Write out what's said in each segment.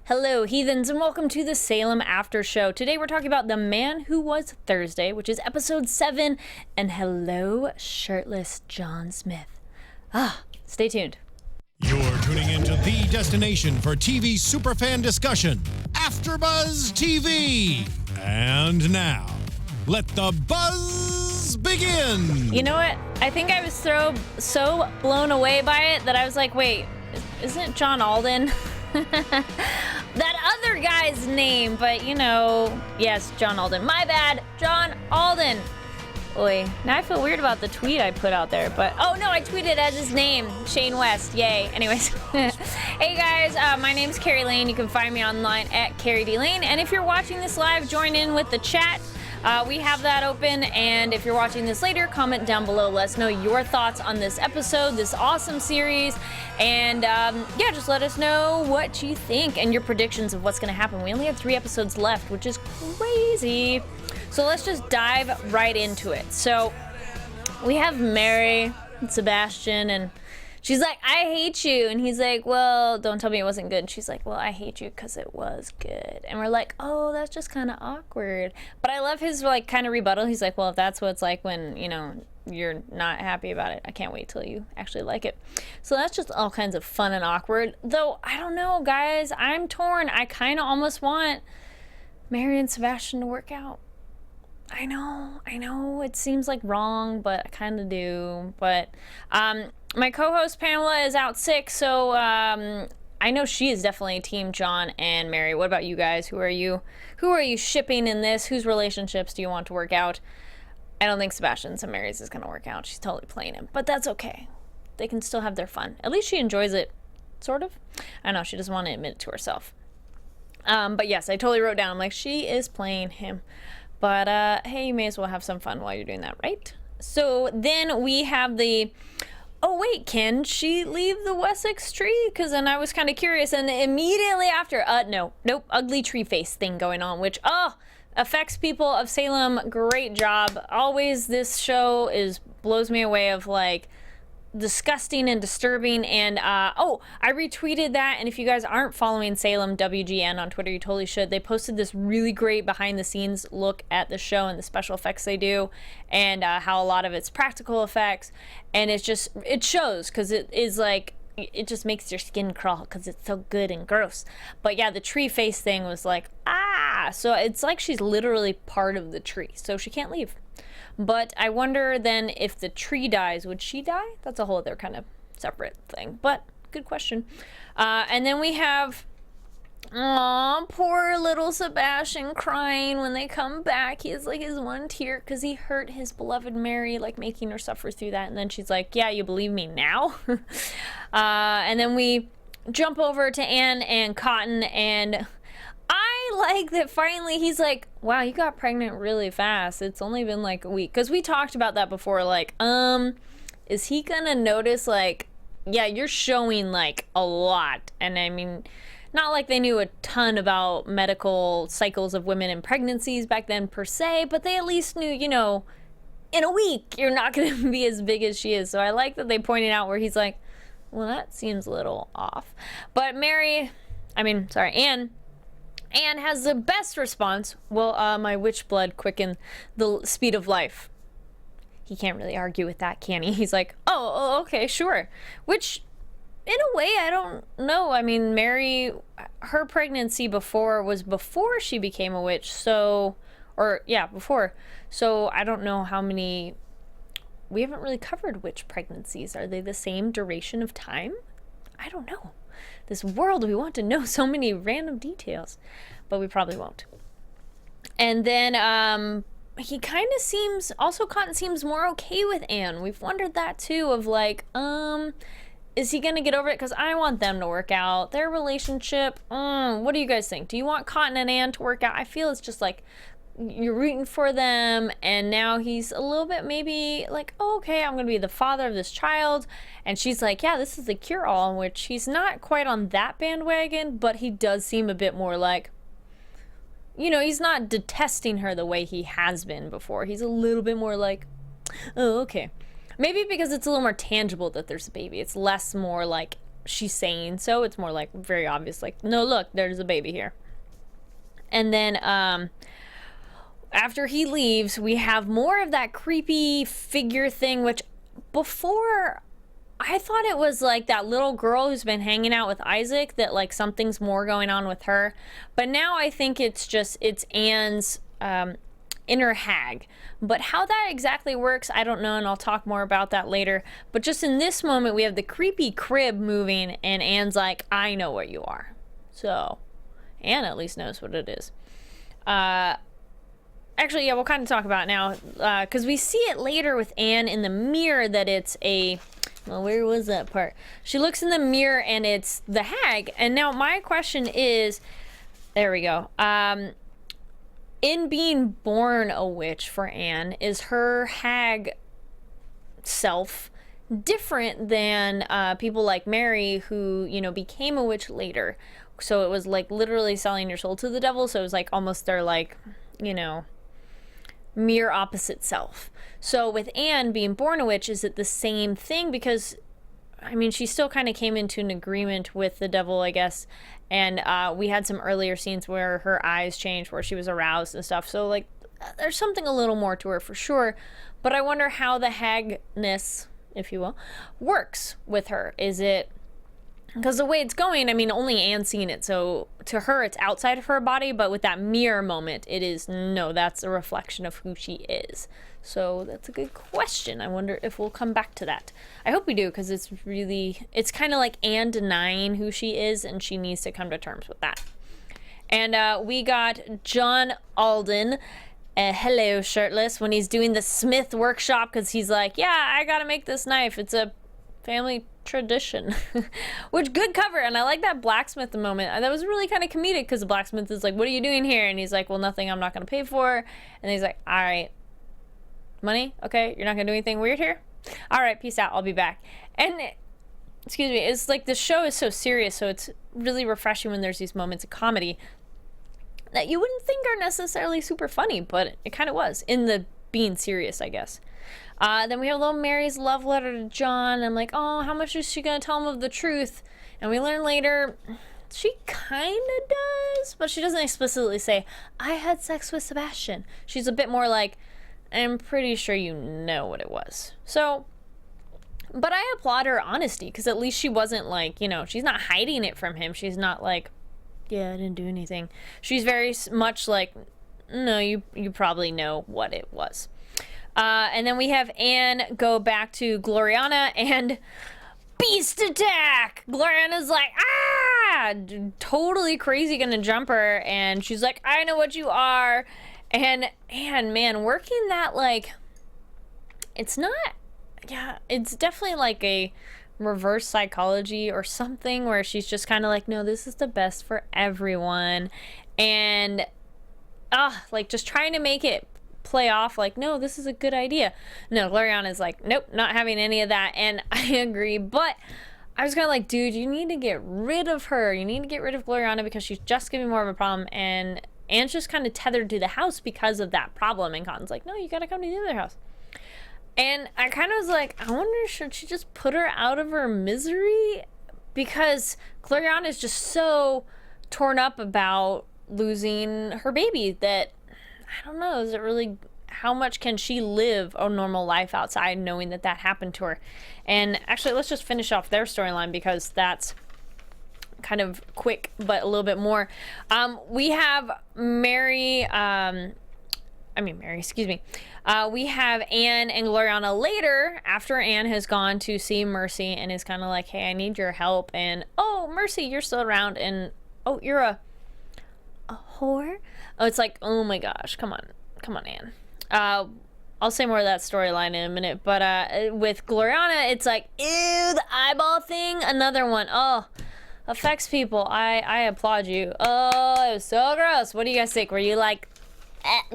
Hello, heathens, and welcome to the Salem After Show. Today we're talking about The Man Who Was Thursday, which is episode 7, and hello, shirtless John Smith. Stay tuned. You're tuning into the destination for TV superfan discussion, AFTERBUZZ TV. And now, let the buzz begin. You know what? I think I was so blown away by it that I was like, wait, isn't it John Alden? That other guy's name, but you know, yes, John Alden. My bad, John Alden. Oi, now I feel weird about the tweet I put out there, but oh no, I tweeted as his name, Shane West, yay. Anyways, hey guys, my name's Kari Lane. You can find me online at Kari D Lane, and if you're watching this live, join in with the chat. We have that open, and if you're watching this later, comment down below. Let us know your thoughts on this episode, this awesome series, and yeah, just let us know what you think and your predictions of what's going to happen. We only have 3 episodes left, which is crazy. So let's just dive right into it. So we have Mary and Sebastian, and she's like, I hate you. And he's like, well, don't tell me it wasn't good. And she's like, well, I hate you because it was good. And we're like, oh, that's just kind of awkward. But I love his like kind of rebuttal. He's like, well, if that's what it's like when, you know, you're not happy about it, I can't wait till you actually like it. So that's just all kinds of fun and awkward. Though, I don't know, guys. I'm torn. I kind of almost want Mary and Sebastian to work out. I know, it seems like wrong, but I kind of do. But my co-host Pamela is out sick, so I know she is definitely team John and Mary. What about you guys? Who are you shipping in this? Whose relationships do you want to work out? I don't think Sebastian's and Mary's is gonna work out. She's totally playing him, but that's okay. They can still have their fun. At least she enjoys it, sort of. I know she doesn't want to admit it to herself. But yes, I totally wrote down, I'm like, she is playing him. But hey, you may as well have some fun while you're doing that, right? So then we have the, oh wait, can she leave the Wessex tree? Because then I was kind of curious, and immediately after, nope, ugly tree face thing going on, which, affects people of Salem. Great job. Always this show blows me away of like, disgusting and disturbing. And I retweeted that, and if you guys aren't following Salem WGN on Twitter, you totally should. They posted this really great behind the scenes look at the show and the special effects they do, and how a lot of it's practical effects, and it shows, because it is like, it just makes your skin crawl because it's so good and gross. But yeah, the tree face thing was like, so it's like she's literally part of the tree, so she can't leave. But I wonder then, if the tree dies, would she die? That's a whole other kind of separate thing, but good question. And then we have, poor little Sebastian crying when they come back. He has like his one tear because he hurt his beloved Mary, like making her suffer through that. And then she's like, yeah, you believe me now? And then we jump over to Anne and Cotton, and I like that finally he's like, wow, you got pregnant really fast. It's only been like a week. Because we talked about that before, like, is he gonna notice, like, yeah, you're showing like a lot. And I mean, not like they knew a ton about medical cycles of women and pregnancies back then per se, but they at least knew, you know, in a week you're not gonna be as big as she is. So I like that they pointed out where he's like, well, that seems a little off. But Anne has the best response. Well, my witch blood quickened the speed of life. He can't really argue with that, can he? He's like, oh, okay, sure. Which, in a way, I don't know. I mean, Mary, her pregnancy was before she became a witch. Before. So I don't know how many. We haven't really covered witch pregnancies. Are they the same duration of time? I don't know. This world, we want to know so many random details, but we probably won't. And then he kind of seems, also Cotton seems more okay with Anne. We've wondered that too, of like, is he gonna get over it? Because I want them to work out their relationship. What do you guys think? Do you want Cotton and Anne to work out? I feel it's just like, you're rooting for them, and now he's a little bit maybe like, oh, okay, I'm gonna be the father of this child, and she's like, yeah, this is the cure-all, in which he's not quite on that bandwagon, but he does seem a bit more like, you know, he's not detesting her the way he has been before. He's a little bit more like, oh, okay. Maybe because it's a little more tangible that there's a baby. It's less more like she's saying so. It's more like very obvious, like, no, look, there's a baby here. And then after he leaves, we have more of that creepy figure thing, which before I thought it was like that little girl who's been hanging out with Isaac, that like something's more going on with her. But now I think it's Anne's inner hag. But how that exactly works, I don't know, and I'll talk more about that later. But just in this moment, we have the creepy crib moving, and Anne's like, I know where you are. So Anne at least knows what it is. Actually, yeah, we'll kind of talk about it now, because we see it later with Anne in the mirror that it's a... Well, where was that part? She looks in the mirror and it's the hag. And now my question is... There we go. In being born a witch for Anne, is her hag self different than people like Mary who, you know, became a witch later? So it was like literally selling your soul to the devil. So it was like almost their like, you know, mere opposite self. So with Anne being born a witch, is it the same thing? Because, I mean, she still kind of came into an agreement with the devil, I guess. And we had some earlier scenes where her eyes changed, where she was aroused and stuff. So, like, there's something a little more to her for sure. But I wonder how the hagness, if you will, works with her. Is it... Because the way it's going, I mean, only Anne's seen it. So to her, it's outside of her body. But with that mirror moment, it is, no, that's a reflection of who she is. So that's a good question. I wonder if we'll come back to that. I hope we do, because it's really, it's kind of like Anne denying who she is, and she needs to come to terms with that. And we got John Alden, hello shirtless, when he's doing the smith workshop, because he's like, yeah, I gotta make this knife. It's a family tradition. Which, good cover. And I like that blacksmith moment. That was really kind of comedic, because the blacksmith is like, what are you doing here? And he's like, well, nothing, I'm not gonna pay for. And he's like, all right, money? Okay, you're not gonna do anything weird here? All right, peace out, I'll be back. And excuse me, it's like the show is so serious, so it's really refreshing when there's these moments of comedy that you wouldn't think are necessarily super funny, but it kind of was in the being serious, I guess. Then we have little Mary's love letter to John. I'm like, oh, how much is she gonna tell him of the truth? And we learn later she kind of does, but she doesn't explicitly say, I had sex with Sebastian. She's a bit more like, I'm pretty sure you know what it was. So, but I applaud her honesty, because at least she wasn't like, you know, she's not hiding it from him. She's not like, yeah, I didn't do anything. She's very much like, no, you probably know what it was. And then we have Anne go back to Gloriana and beast attack. Gloriana's like, ah, totally crazy, gonna jump her. And she's like, I know what you are. And man, working that, like, it's not, yeah, it's definitely like a reverse psychology or something, where she's just kind of like, no, this is the best for everyone. And like just trying to make it play off like, no, this is a good idea. No, Gloriana's like, nope, not having any of that. And I agree, but I was kind of like, dude, you need to get rid of her. You need to get rid of Gloriana, because she's just giving more of a problem. And Anne's just kind of tethered to the house because of that problem. And Cotton's like, no, you gotta come to the other house. And I kind of was like, I wonder, should she just put her out of her misery? Because Gloriana is just so torn up about losing her baby that, I don't know, is it really, how much can she live a normal life outside knowing that that happened to her? And actually, let's just finish off their storyline, because that's kind of quick, but a little bit more. We have Mary, excuse me. We have Anne and Gloriana later, after Anne has gone to see Mercy and is kind of like, hey, I need your help. And, oh, Mercy, you're still around. And, oh, you're a whore? Oh, it's like, oh my gosh, come on, Anne. I'll say more of that storyline in a minute. But with Gloriana, it's like, ew, the eyeball thing, another one. Oh, affects people. I applaud you. Oh, it was so gross. What do you guys think? Were you like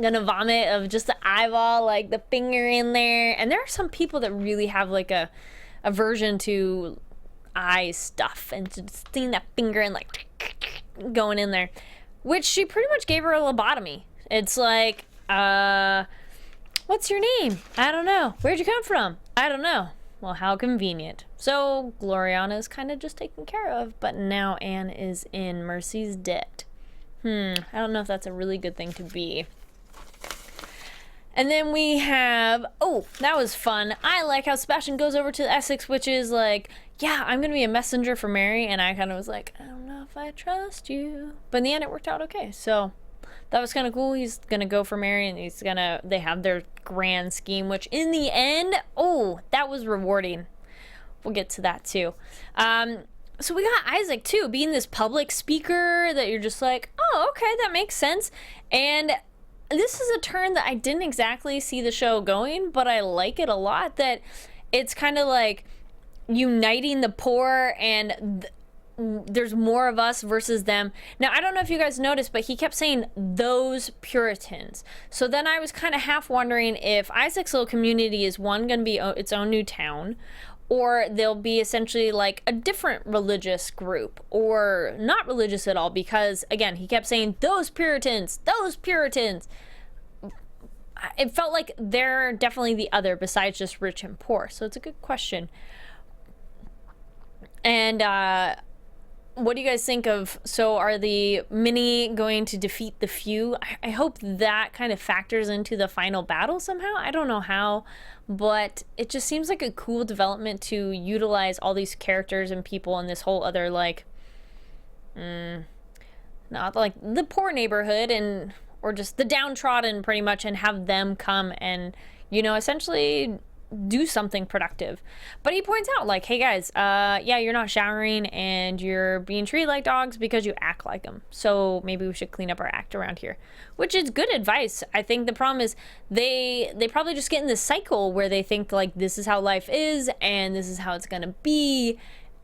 gonna vomit of just the eyeball, like the finger in there? And there are some people that really have like a aversion to eye stuff, and just seeing that finger and like going in there, which she pretty much gave her a lobotomy. It's like, what's your name? I don't know. Where'd you come from? I don't know. Well, how convenient. So Gloriana is kind of just taken care of, but now Anne is in Mercy's debt. I don't know if that's a really good thing to be. And then we have, oh, that was fun. I like how Sebastian goes over to the Essex, which is like, yeah, I'm going to be a messenger for Mary. And I kind of was like, I don't know if I trust you. But in the end, it worked out okay. So that was kind of cool. He's going to go for Mary, and they have their grand scheme, which in the end, oh, that was rewarding. We'll get to that too. So we got Isaac too, being this public speaker that you're just like, oh, okay, that makes sense. And this is a turn that I didn't exactly see the show going, but I like it a lot, that it's kind of like uniting the poor, and there's more of us versus them. Now, I don't know if you guys noticed, but he kept saying those Puritans. So then I was kind of half wondering if Isaac's little community is going to be its own new town, or they'll be essentially like a different religious group, or not religious at all, because again, he kept saying those Puritans, those Puritans. It felt like they're definitely the other besides just rich and poor. So it's a good question. And what do you guys think of, so are the many going to defeat the few? I hope that kind of factors into the final battle somehow. I don't know how, but it just seems like a cool development to utilize all these characters and people in this whole other, like, not like the poor neighborhood, and or just the downtrodden pretty much, and have them come and, you know, essentially do something productive. But he points out, like, hey guys, yeah, you're not showering and you're being treated like dogs because you act like them. So maybe we should clean up our act around here, which is good advice. I think the problem is they probably just get in this cycle where they think like this is how life is and this is how it's gonna be,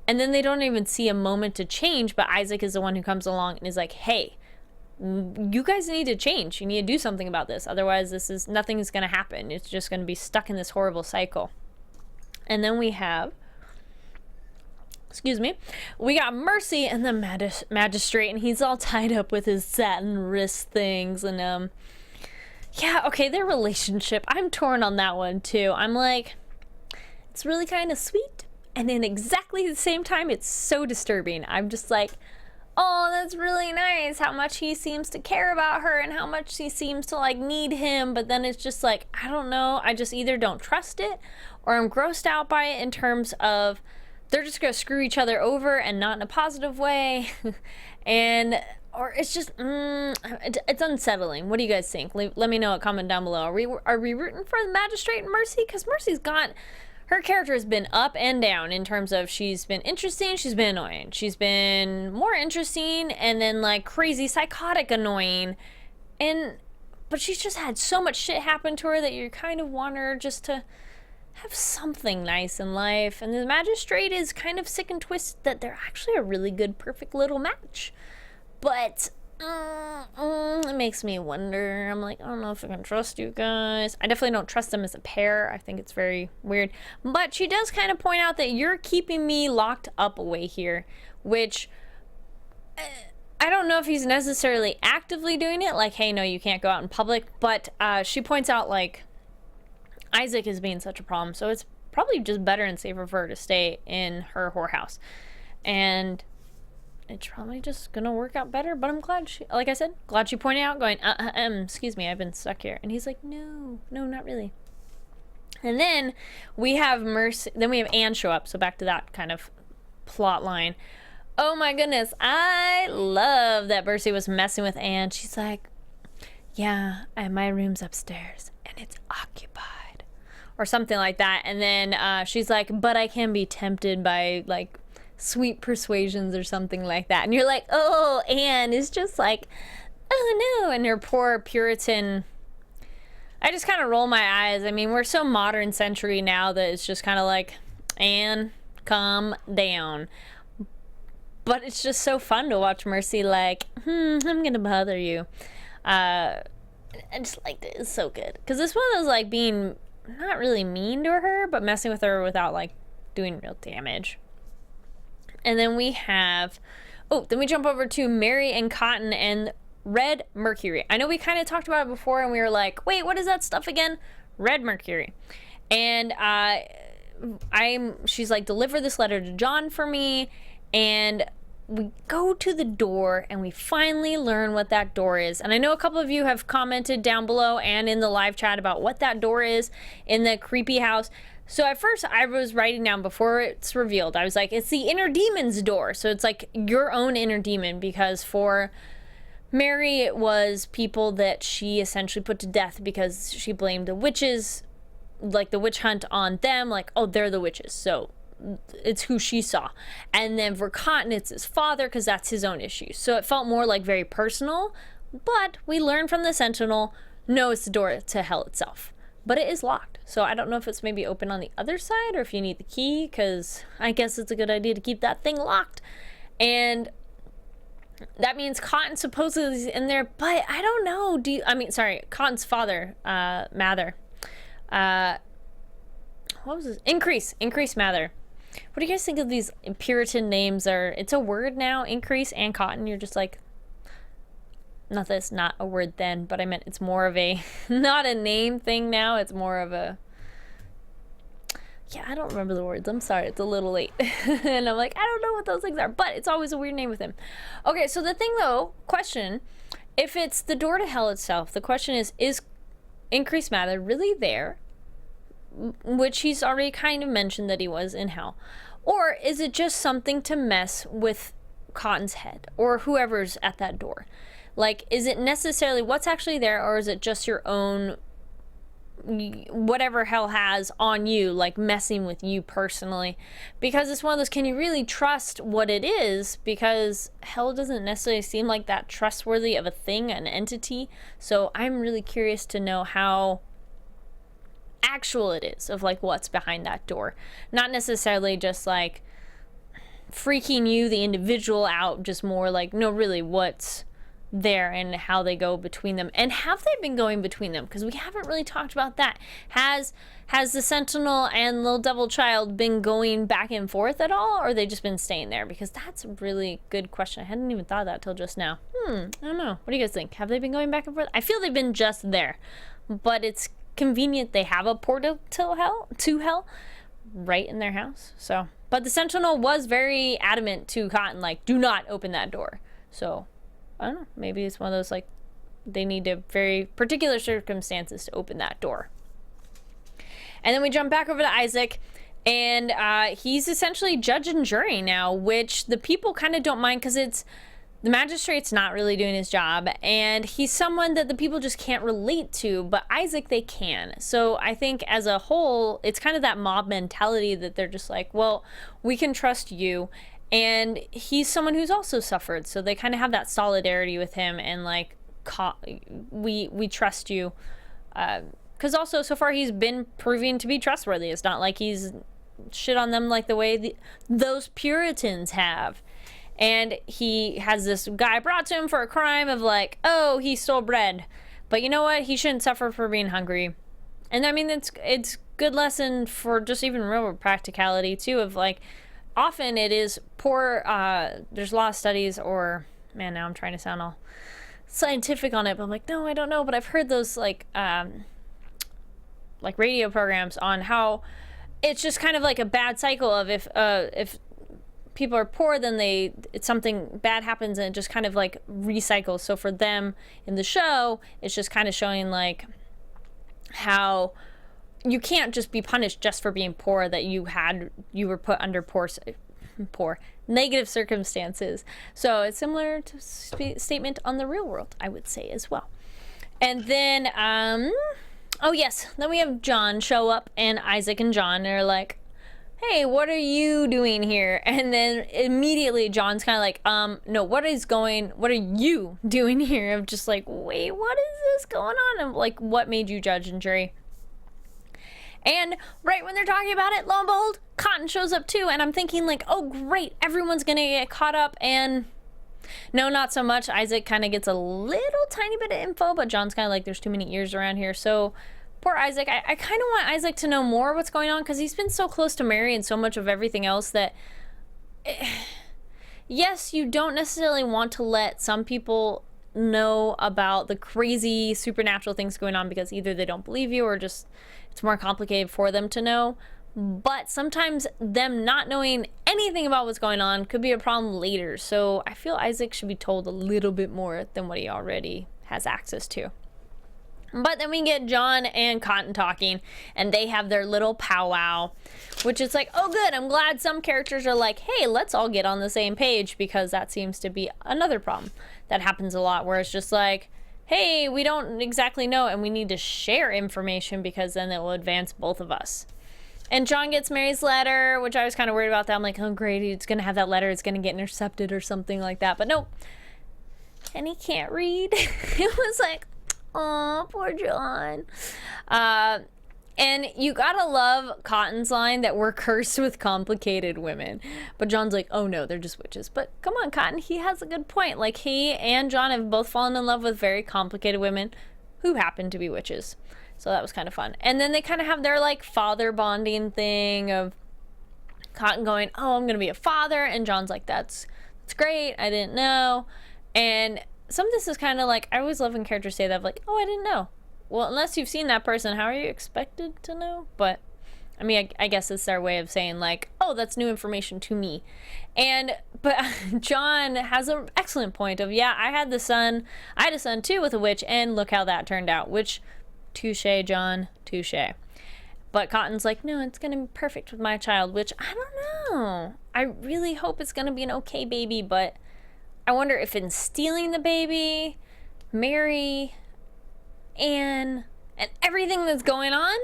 and then they don't even see a moment to change. But Isaac is the one who comes along and is like, hey, you guys need to change. You need to do something about this. Otherwise, nothing is going to happen. It's just going to be stuck in this horrible cycle. And then we have, we got Mercy and the magistrate, and he's all tied up with his satin wrist things. And, yeah, okay, their relationship, I'm torn on that one too. I'm like, it's really kind of sweet, and then exactly the same time, it's so disturbing. I'm just like, oh, that's really nice how much he seems to care about her and how much she seems to like need him. But then it's just like, I don't know. I just either don't trust it or I'm grossed out by it in terms of they're just going to screw each other over and not in a positive way. Or it's just, it's unsettling. What do you guys think? Let me know a comment down below. Are we rooting for the magistrate and Mercy? Because Mercy's got, her character has been up and down in terms of she's been interesting, she's been annoying. She's been more interesting and then like crazy psychotic annoying. But she's just had so much shit happen to her that you kind of want her just to have something nice in life. And the magistrate is kind of sick and twisted that they're actually a really good, perfect little match. But it makes me wonder. I'm like, I don't know if I can trust you guys. I definitely don't trust them as a pair. I think it's very weird. But she does kind of point out that you're keeping me locked up away here, which I don't know if he's necessarily actively doing it. Like, hey, no, you can't go out in public. But she points out, like, Isaac is being such a problem. So it's probably just better and safer for her to stay in her whorehouse. And it's probably just gonna work out better, but I'm glad like I said, glad she pointed out, going, excuse me, I've been stuck here. And he's like, no, not really. And then we have Mercy, then we have Anne show up, so back to that kind of plot line. Oh my goodness, I love that Mercy was messing with Anne. She's like, yeah, my room's upstairs, and it's occupied. Or something like that. And then she's like, but I can be tempted by, like, sweet persuasions or something like that. And you're like, oh, Anne is just like, oh no. And her poor Puritan, I just kind of roll my eyes. I mean, we're so modern century now that it's just kind of like, Anne, calm down. But it's just so fun to watch Mercy like, I'm gonna bother you. I just liked it. It's so good. Because this one was like being not really mean to her, but messing with her without like doing real damage. And then we have, then we jump over to Mary and Cotton and Red Mercury. I know we kind of talked about it before and we were like, wait, what is that stuff again? Red Mercury. And she's like, deliver this letter to John for me. And we go to the door and we finally learn what that door is. And I know a couple of you have commented down below and in the live chat about what that door is in the creepy house. So at first I was writing down before it's revealed, I was like, it's the inner demon's door. So it's like your own inner demon, because for Mary, it was people that she essentially put to death because she blamed the witches, like the witch hunt, on them. Like, oh, they're the witches. So it's who she saw. And then for Cotton, it's his father, because that's his own issue. So it felt more like very personal. But we learned from the Sentinel, no, it's the door to hell itself. But it is locked. So I don't know if it's maybe open on the other side or if you need the key, because I guess it's a good idea to keep that thing locked. And that means Cotton supposedly is in there, but I don't know. Cotton's father, Mather. What was this? Increase Mather. What do you guys think of these Puritan names? It's a word now, Increase and Cotton. You're just like, not that it's not a word then, but I meant it's more of a, not a name thing now. It's more of a, yeah, I don't remember the words. I'm sorry, it's a little late. And I'm like, I don't know what those things are, but it's always a weird name with him. Okay, so the thing though, question, if it's the door to hell itself, the question is Increase Mather really there? Which he's already kind of mentioned that he was in hell. Or is it just something to mess with Cotton's head or whoever's at that door? Like, is it necessarily what's actually there, or is it just your own, whatever hell has on you, like messing with you personally? Because it's one of those, can you really trust what it is? Because hell doesn't necessarily seem like that trustworthy of a thing, an entity. So I'm really curious to know how actual it is, of like what's behind that door. Not necessarily just like freaking you, the individual, out, just more like, no, really, what's there and how they go between them. And have they been going between them? Because we haven't really talked about that. Has the Sentinel and Little Devil Child been going back and forth at all, or they just been staying there? Because that's a really good question. I hadn't even thought of that till just now. I don't know. What do you guys think? Have they been going back and forth? I feel they've been just there, but it's convenient they have a portal to hell right in their house. So, but the Sentinel was very adamant to Cotton, like, do not open that door. So I don't know, maybe it's one of those, like, they need a very particular circumstances to open that door. And then we jump back over to Isaac, and he's essentially judge and jury now, which the people kind of don't mind, because it's the magistrate's not really doing his job, and he's someone that the people just can't relate to, but Isaac, they can. So I think as a whole, it's kind of that mob mentality that they're just like, well, we can trust you. And he's someone who's also suffered, so they kind of have that solidarity with him, and like, we trust you. Because also, so far, he's been proving to be trustworthy. It's not like he's shit on them like the way those Puritans have. And he has this guy brought to him for a crime of like, oh, he stole bread. But you know what? He shouldn't suffer for being hungry. And I mean, it's good lesson for just even real practicality too, of like, often it is poor, there's a lot of studies, or, man, now I'm trying to sound all scientific on it, but I'm like, no, I don't know, but I've heard those like radio programs on how it's just kind of like a bad cycle of if people are poor, then it's something bad happens and it just kind of like recycles. So for them in the show, it's just kind of showing like how you can't just be punished just for being poor, that you were put under poor negative circumstances. So it's similar to statement on the real world, I would say, as well. And then oh yes, then we have John show up, and Isaac and John are like, hey, what are you doing here? And then immediately John's kind of like, no, what are you doing here? I'm just like, wait, what is this going on? I'm like, what made you judge and jury? And right when they're talking about it, lo and behold, Cotton shows up too, and I'm thinking like, oh great, everyone's gonna get caught up, and no, not so much. Isaac kind of gets a little tiny bit of info, but John's kind of like, there's too many ears around here, so poor Isaac. I kind of want Isaac to know more what's going on, because he's been so close to Mary and so much of everything else that, yes, you don't necessarily want to let some people know about the crazy supernatural things going on, because either they don't believe you or just it's more complicated for them to know. but sometimes them not knowing anything about what's going on could be a problem later. So I feel Isaac should be told a little bit more than what he already has access to. But then we get John and Cotton talking, and they have their little powwow, which is like, oh good, I'm glad some characters are like, hey, let's all get on the same page, because that seems to be another problem that happens a lot, where it's just like, hey, we don't exactly know, and we need to share information because then it will advance both of us. And John gets Mary's letter, which I was kind of worried about that. I'm like, oh great, it's gonna have that letter, it's gonna get intercepted or something like that, but no. And he can't read. It was like, oh, poor John. And you gotta love Cotton's line that we're cursed with complicated women. But John's like, oh no, they're just witches. But come on, Cotton, he has a good point. Like, he and John have both fallen in love with very complicated women who happen to be witches. So that was kind of fun. And then they kind of have their like father bonding thing of Cotton going, oh, I'm gonna be a father. And John's like, that's great, I didn't know. And some of this is kind of like, I always love when characters say that, like, oh, I didn't know. Well, unless you've seen that person, how are you expected to know? But, I mean, I guess it's their way of saying, like, oh, that's new information to me. But John has an excellent point of, yeah, I had a son too with a witch, and look how that turned out. Which, touche, John, touche. But Cotton's like, no, it's gonna be perfect with my child, which, I don't know. I really hope it's gonna be an okay baby, but I wonder if in stealing the baby, Mary, Anne, and everything that's going on,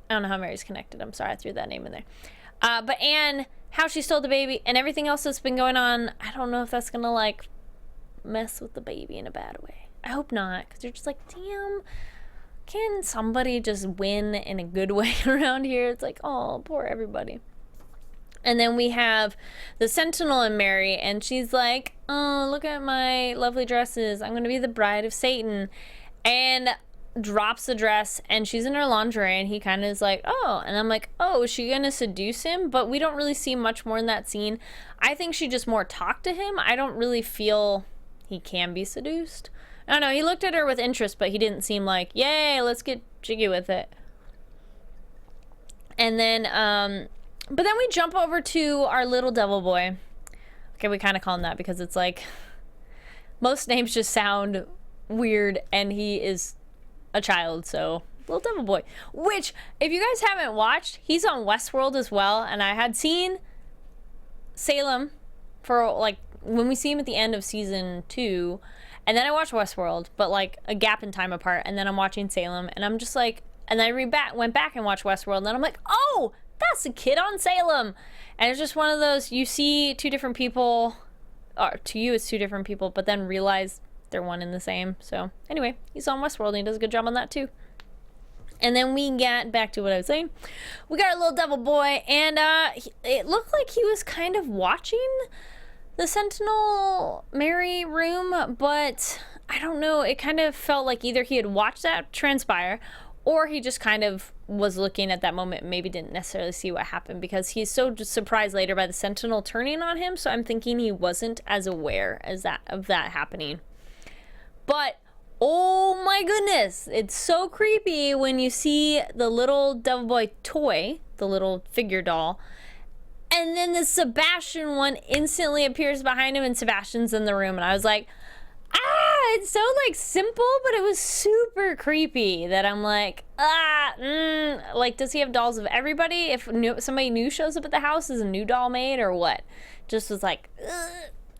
I don't know how Mary's connected. I'm sorry I threw that name in there. But Anne, how she stole the baby, and everything else that's been going on, I don't know if that's gonna like mess with the baby in a bad way. I hope not, because you're just like, damn, can somebody just win in a good way around here? It's like, oh, poor everybody. And then we have the Sentinel and Mary, and she's like, oh, look at my lovely dresses. I'm going to be the bride of Satan. And drops the dress, and she's in her lingerie, and he kind of is like, oh. And I'm like, oh, is she going to seduce him? But we don't really see much more in that scene. I think she just more talked to him. I don't really feel he can be seduced. I don't know. He looked at her with interest, but he didn't seem like, yay, let's get jiggy with it. And then, but then we jump over to our little devil boy. Okay, we kind of call him that because it's like, most names just sound weird, and he is a child, so little devil boy. Which, if you guys haven't watched, he's on Westworld as well, and I had seen Salem for, like, when we see him at the end of season 2, and then I watched Westworld, but, like, a gap in time apart, and then I'm watching Salem, and I'm just like, and I went back and watched Westworld, and then I'm like, oh, that's a kid on Salem. And it's just one of those, you see two different people, or to you it's two different people, but then realize they're one and the same. So anyway, he's on Westworld, and he does a good job on that too. And then we get back to what I was saying. We got a little devil boy, and it looked like he was kind of watching the Sentinel Mary room, but I don't know. It kind of felt like either he had watched that transpire, or he just kind of was looking at that moment and maybe didn't necessarily see what happened, because he's so just surprised later by the Sentinel turning on him. So I'm thinking he wasn't as aware as of that happening. But oh my goodness, it's so creepy when you see the little devil boy toy, the little figure doll, and then the Sebastian one instantly appears behind him, and Sebastian's in the room, and I was like, it's so like simple, but it was super creepy that I'm like, like, does he have dolls of everybody? If somebody new shows up at the house, is a new doll made or what? Just was like,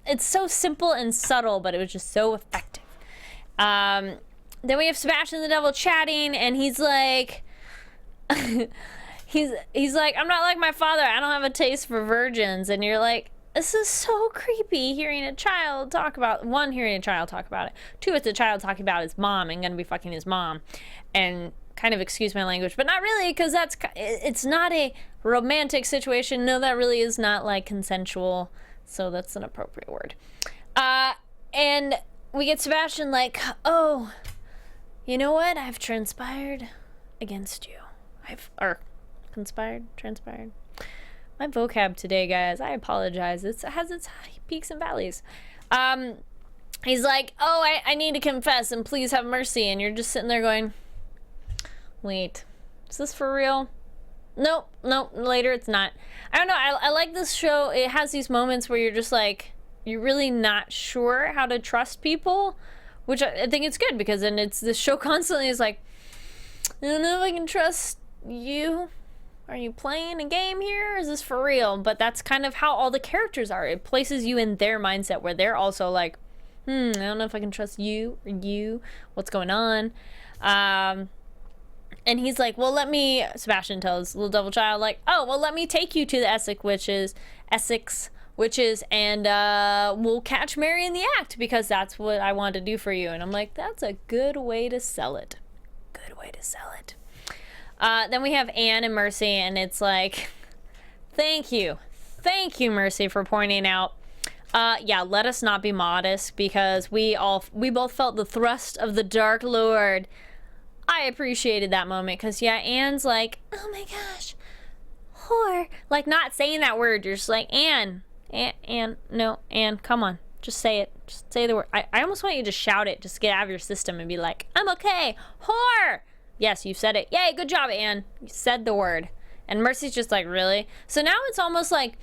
it's so simple and subtle, but it was just so effective. Then we have Sebastian the Devil chatting, and he's like, he's like, I'm not like my father, I don't have a taste for virgins. And you're like, this is so creepy, hearing a child talk about, one, hearing a child talk about it, two, it's a child talking about his mom and gonna be fucking his mom, and kind of, excuse my language, but not really, because it's not a romantic situation. No, that really is not like consensual, so that's an appropriate word. And we get Sebastian like, oh, you know what, I've transpired against you. Transpired. My vocab today, guys, I apologize. It has its peaks and valleys. He's like, oh, I need to confess, and please have mercy. And you're just sitting there going, wait, is this for real? nope, later it's not. I don't know, I like this show. It has these moments where you're just like, you're really not sure how to trust people, which I think it's good, because then it's, the show constantly is like, I don't know if I can trust you. Are you playing a game here? Is this for real? But that's kind of how all the characters are. It places you in their mindset where they're also like, I don't know if I can trust you or you. What's going on? And he's like, well, Sebastian tells little devil child, like, oh, well, let me take you to the Essex witches, and we'll catch Mary in the act, because that's what I want to do for you. And I'm like, that's a good way to sell it. Good way to sell it. Then we have Anne and Mercy, and it's like, thank you, Mercy, for pointing out. Yeah, let us not be modest, because we both felt the thrust of the Dark Lord. I appreciated that moment, because yeah, Anne's like, oh my gosh, whore, like, not saying that word. You're just like, Anne, no, Anne, come on, just say it, just say the word. I almost want you to shout it, just get out of your system and be like, I'm okay, whore. Yes, you said it. Yay, good job, Anne. You said the word. And Mercy's just like, really? So now it's almost like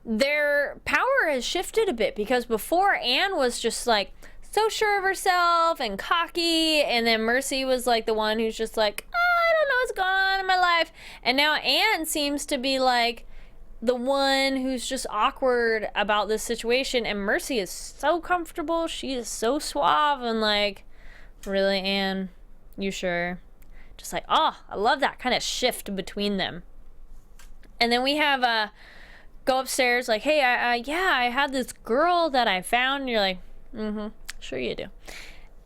their power has shifted a bit, because before Anne was just like so sure of herself and cocky, and then Mercy was like the one who's just like, oh, I don't know what's going on in my life. And now Anne seems to be like the one who's just awkward about this situation, and Mercy is so comfortable. She is so suave, and like, really, Anne? You sure? Just like, oh, I love that kind of shift between them. And then we have go upstairs, like, hey, yeah, I had this girl that I found. And you're like, sure you do.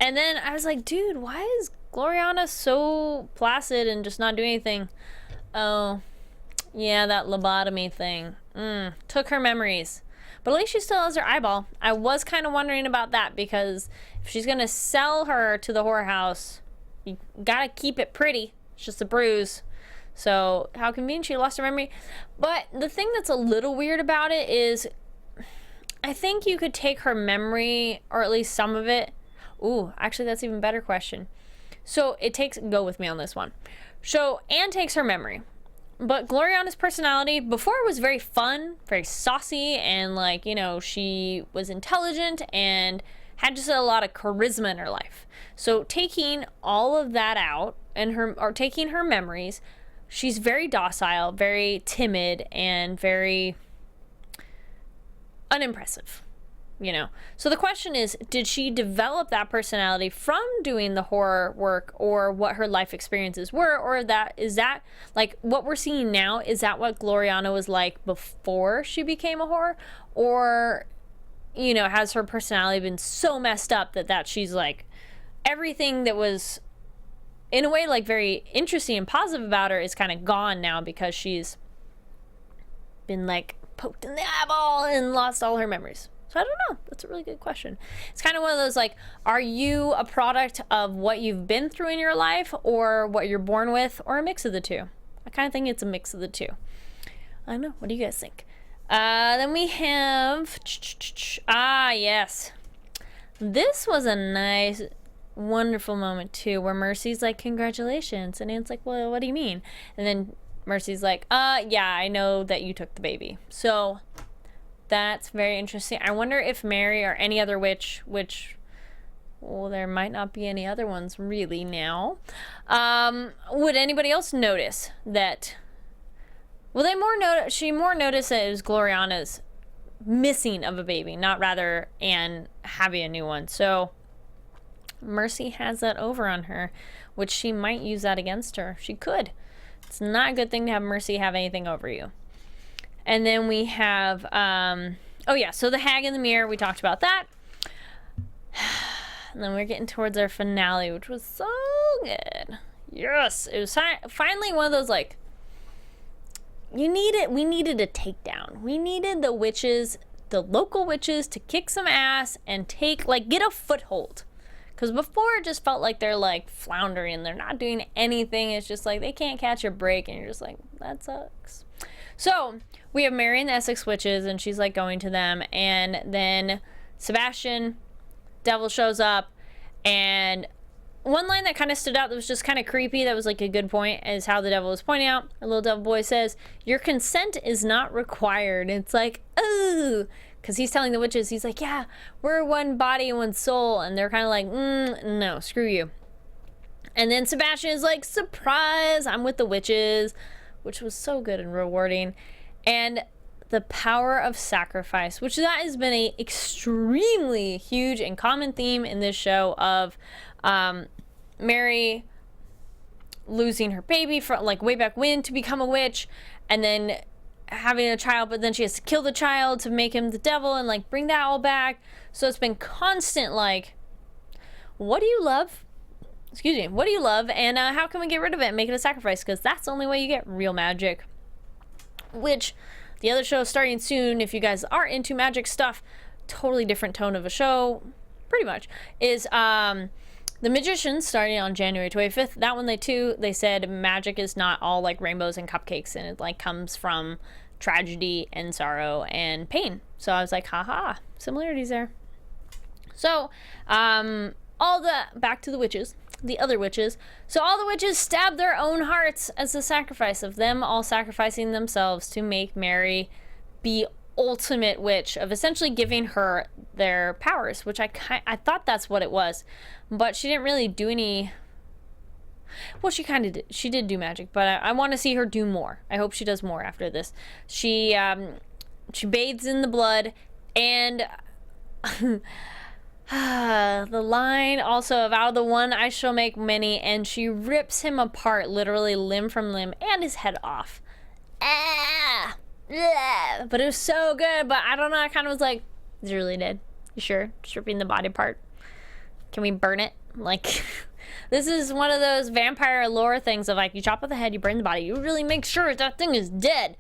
And then I was like, dude, why is Gloriana so placid and just not doing anything? Oh, yeah, that lobotomy thing. Took her memories. But at least she still has her eyeball. I was kind of wondering about that, because if she's going to sell her to the whorehouse, you gotta keep it pretty. It's just a bruise. So how convenient she lost her memory. But the thing that's a little weird about it is, I think you could take her memory, or at least some of it. Ooh, actually, that's an even better question. So go with me on this one. So Anne takes her memory, but Gloriana's personality before was very fun, very saucy, and like, you know, she was intelligent and had just a lot of charisma in her life. So taking all of that out and taking her memories, she's very docile, very timid, and very unimpressive, you know. So the question is, did she develop that personality from doing the horror work, or what her life experiences were, or is that like what we're seeing now? Is that what Gloriana was like before she became a horror? Or, you know, has her personality been so messed up that she's like, everything that was in a way like very interesting and positive about her is kind of gone now, because she's been like poked in the eyeball and lost all her memories? So I don't know. That's a really good question. It's kind of one of those like, are you a product of what you've been through in your life, or what you're born with, or a mix of the two? I kind of think it's a mix of the two. I don't know. What do you guys think? Then we have, yes. This was a nice, wonderful moment too, where Mercy's like, congratulations, and Anne's like, well, what do you mean? And then Mercy's like, yeah, I know that you took the baby. So that's very interesting. I wonder if Mary or any other witch, which, well, there might not be any other ones really now, would anybody else notice that? Will they more notice that it was Gloriana's missing of a baby, not rather Anne having a new one. So Mercy has that over on her, which she might use that against her. She could. It's not a good thing to have Mercy have anything over you. And then we have, oh yeah, so the hag in the mirror, we talked about that. And then we're getting towards our finale, which was so good. Yes, it was finally one of those, like, we needed a takedown. We needed the witches, the local witches, to kick some ass and get a foothold. Because before it just felt like they're like floundering, they're not doing anything. It's just like they can't catch a break, and you're just like, that sucks. So we have Mary and the Essex witches, and she's like going to them, and then Sebastian, devil, shows up, and one line that kind of stood out that was just kind of creepy, that was like a good point, is how the devil was pointing out. A little devil boy says, your consent is not required. It's like, oh, because he's telling the witches, he's like, yeah, we're one body and one soul. And they're kind of like, no, screw you. And then Sebastian is like, surprise, I'm with the witches, which was so good and rewarding. And the power of sacrifice, which that has been a extremely huge and common theme in this show of Mary losing her baby from like way back when to become a witch, and then having a child, but then she has to kill the child to make him the devil and like bring that all back. So it's been constant like, what do you love? Excuse me, what do you love, and how can we get rid of it and make it a sacrifice? Because that's the only way you get real magic. Which the other show starting soon, if you guys are into magic stuff, totally different tone of a show, pretty much, is The Magician, starting on January 25th. That one they said magic is not all like rainbows and cupcakes, and it like comes from tragedy and sorrow and pain. So I was like, haha, similarities there. So back to the witches, the other witches. So all the witches stabbed their own hearts as a sacrifice of them all sacrificing themselves to make Mary be ultimate witch, of essentially giving her their powers, which I thought that's what it was, but she didn't really do any. Well, she kind of did. She did do magic, but I want to see her do more. I hope she does more after this. She bathes in the blood, and the line also of out of the one I shall make many, and she rips him apart, literally limb from limb, and his head off. But it was so good. But I don't know, I kind of was like, is he really dead? You sure? Just ripping the body apart? Can we burn it? Like, this is one of those vampire lore things of like, you chop off the head, you burn the body, you really make sure that thing is dead.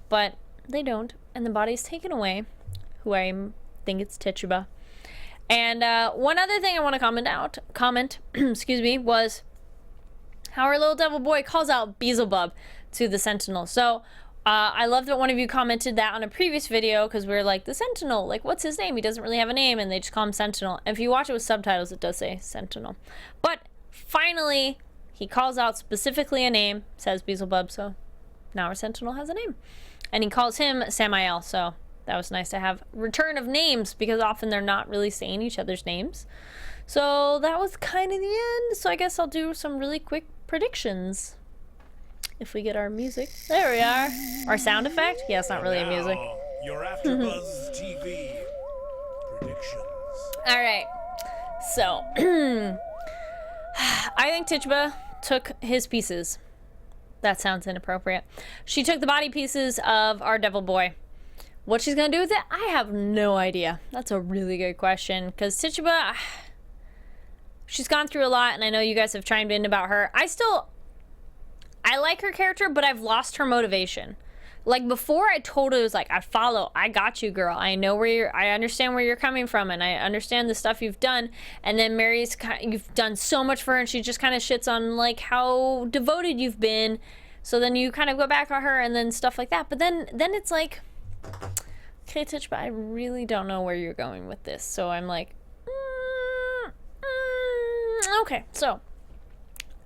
But they don't, and the body's taken away. Who I think it's Tituba. And one other thing I want to comment, excuse me, was how our little devil boy calls out Beelzebub to the Sentinel. So I love that one of you commented that on a previous video, because we were like, the Sentinel, like, what's his name? He doesn't really have a name, and they just call him Sentinel. And if you watch it with subtitles, it does say Sentinel. But finally, he calls out specifically a name, says Beelzebub, so now our Sentinel has a name. And he calls him Samael, so that was nice to have return of names, because often they're not really saying each other's names. So that was kind of the end. So I guess I'll do some really quick predictions. If we get our music. There we are. Our sound effect? Yeah, it's not really a music. Your AFTERBUZZ TV predictions. All right. So, I think Tituba took his pieces. That sounds inappropriate. She took the body pieces of our devil boy. What she's going to do with it, I have no idea. That's a really good question, because Tituba, she's gone through a lot, and I know you guys have chimed in about her. I like her character, but I've lost her motivation. Like, before, I totally was like, I follow, I got you, girl. I know I understand where you're coming from, and I understand the stuff you've done. And then Mary's, you've done so much for her, and she just kind of shits on, like, how devoted you've been. So then you kind of go back on her, and then stuff like that. But then it's like, okay, Tituba, I really don't know where you're going with this. So I'm like, okay. So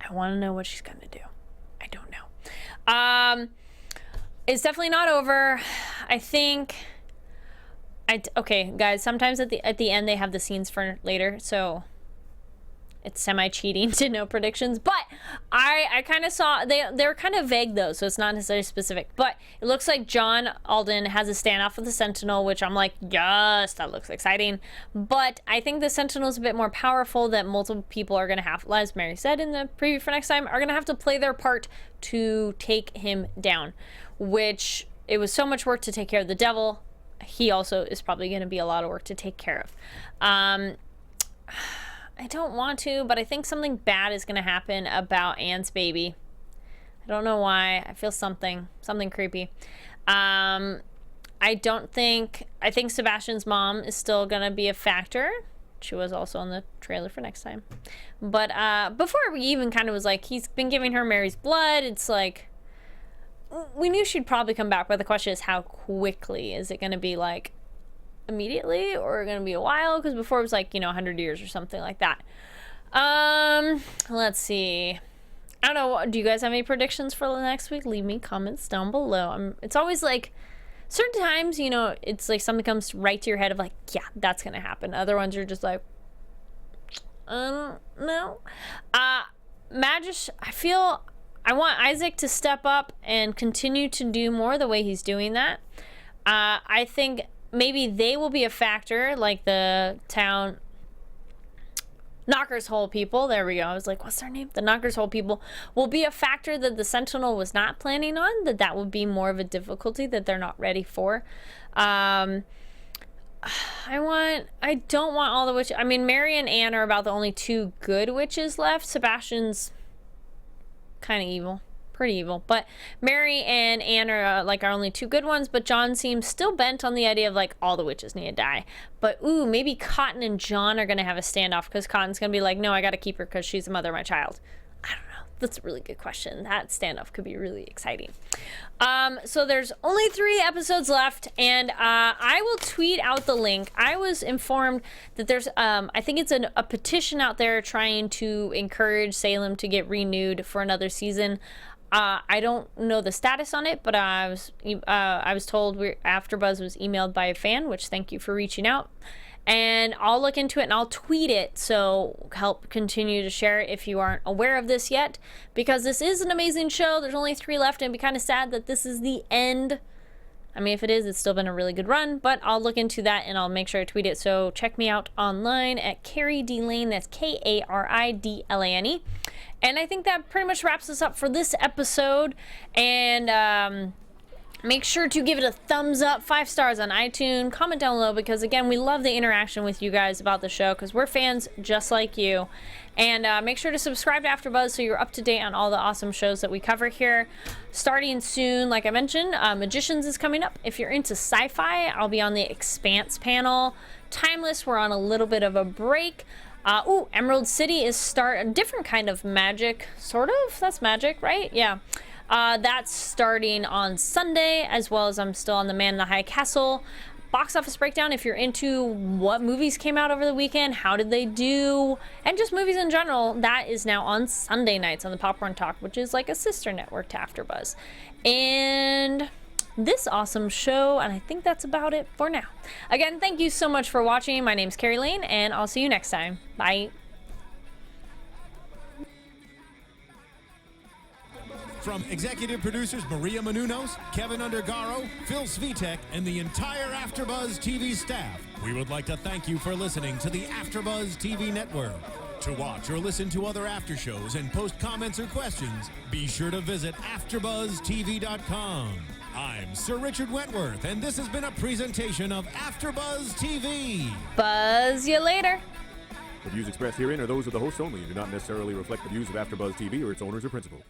I want to know what she's going to do. I don't know. It's definitely not over. I think okay, guys, sometimes at the end they have the scenes for later, so it's semi-cheating to know predictions, but I kind of saw they're kind of vague though, so it's not necessarily specific. But it looks like John Alden has a standoff with the Sentinel, which I'm like, yes, that looks exciting. But I think the Sentinel is a bit more powerful, that multiple people are gonna have, as Mary said in the preview for next time, are gonna have to play their part to take him down, which it was so much work to take care of the devil. He also is probably gonna be a lot of work to take care of. I don't want to, but I think something bad is going to happen about Anne's baby. I don't know why. I feel something creepy. I think Sebastian's mom is still going to be a factor. She was also on the trailer for next time. But before we even kind of was like, he's been giving her Mary's blood. It's like, we knew she'd probably come back, but the question is how quickly. Is it going to be like immediately, or going to be a while? Because before it was like, 100 years or something like that. Let's see. I don't know. Do you guys have any predictions for the next week? Leave me comments down below. It's always like certain times, you know, it's like something comes right to your head of like, yeah, that's gonna happen. Other ones are just like, no. Magish, I want Isaac to step up and continue to do more the way he's doing that. I think maybe they will be a factor, like the town Knockers Hole people. There we go. I was like, what's their name? The Knockers Hole people will be a factor that the Sentinel was not planning on, that would be more of a difficulty that they're not ready for. I don't want all the witches. I mean, Mary and Anne are about the only two good witches left. Sebastian's kind of evil. Pretty evil. But Mary and Anne are like our only two good ones, but John seems still bent on the idea of like all the witches need to die. But ooh, maybe Cotton and John are gonna have a standoff because Cotton's gonna be like, no, I gotta keep her because she's the mother of my child. I don't know. That's a really good question. That standoff could be really exciting. So there's only 3 episodes left, and I will tweet out the link. I was informed that there's I think it's a petition out there trying to encourage Salem to get renewed for another season. I don't know the status on it, but I was told AfterBuzz was emailed by a fan, which thank you for reaching out. And I'll look into it and I'll tweet it, so help continue to share it if you aren't aware of this yet, because this is an amazing show. There's only 3 left, and it'd be kind of sad that this is the end. I mean, if it is, it's still been a really good run, but I'll look into that and I'll make sure I tweet it. So check me out online at Kari D Lane. That's Karidlane. And I think that pretty much wraps us up for this episode. And make sure to give it a thumbs up, 5 stars on iTunes. Comment down below, because again, we love the interaction with you guys about the show, because we're fans just like you. And make sure to subscribe to AfterBuzz so you're up to date on all the awesome shows that we cover here. Starting soon, like I mentioned, Magicians is coming up. If you're into sci-fi, I'll be on the Expanse panel. Timeless, we're on a little bit of a break. Emerald City is a different kind of magic, sort of. That's magic, right? Yeah. That's starting on Sunday, as well as I'm still on the Man in the High Castle. Box office breakdown, if you're into what movies came out over the weekend, how did they do, and just movies in general, that is now on Sunday nights on the Popcorn Talk, which is like a sister network to AfterBuzz. And this awesome show, and I think that's about it for now. Again, thank you so much for watching. My name's Kari Lane, and I'll see you next time. Bye. From executive producers Maria Menounos, Kevin Undergaro, Phil Svitek, and the entire AfterBuzz TV staff, we would like to thank you for listening to the AfterBuzz TV network. To watch or listen to other after shows and post comments or questions, be sure to visit AfterBuzzTV.com. I'm Sir Richard Wentworth, and this has been a presentation of AfterBuzz TV. Buzz you later. The views expressed herein are those of the hosts only and do not necessarily reflect the views of AfterBuzz TV or its owners or principals.